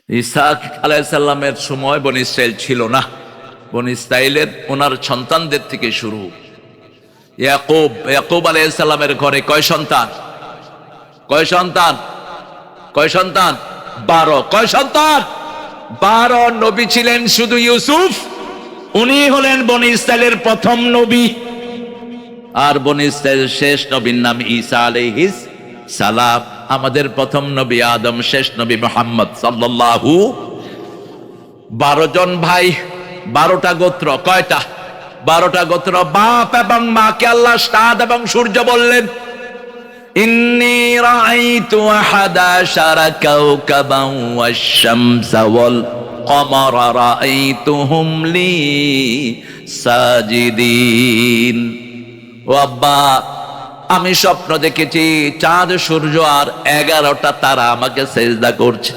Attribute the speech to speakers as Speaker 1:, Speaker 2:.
Speaker 1: ইসহাক আলাইহিস সালামের সময় বনী ইসরাইল ছিল না। বনী ইসরাইলের ওনার সন্তানদের থেকে শুরু। ইয়াকুব আলাইহিস সালামের ঘরে কয় সন্তান? কয় সন্তান? কয় সন্তান? 12। কয় সন্তান? 12 নবী ছিলেন শুধু ইউসুফ, উনি হলেন বনী ইসরাইলের প্রথম নবী। আর বনী ইসরাইলের শেষ নবীর নাম ঈসা আলাইহিস সালাম। আমাদের প্রথম নবী আদম, শেষ নবী মুহাম্মদ সাল্লাল্লাহু। 12 জন ভাই, 12টা গোত্র। কয়টা? 12টা গোত্র। বাপ এবং মাকে আল্লাহ চাঁদ এবং সূর্য বললেন, ইন্নী রাআইতু আহাদা আশারা কাওকাবান ওয়াশ-শামসা ওয়াল কমারা রাআইতুহুম লি সাজিদিন। ও আব্বা, আমি স্বপ্ন দেখেছি চাঁদ, সূর্য আর 11টা তারা আমাকে সেজদা করছে।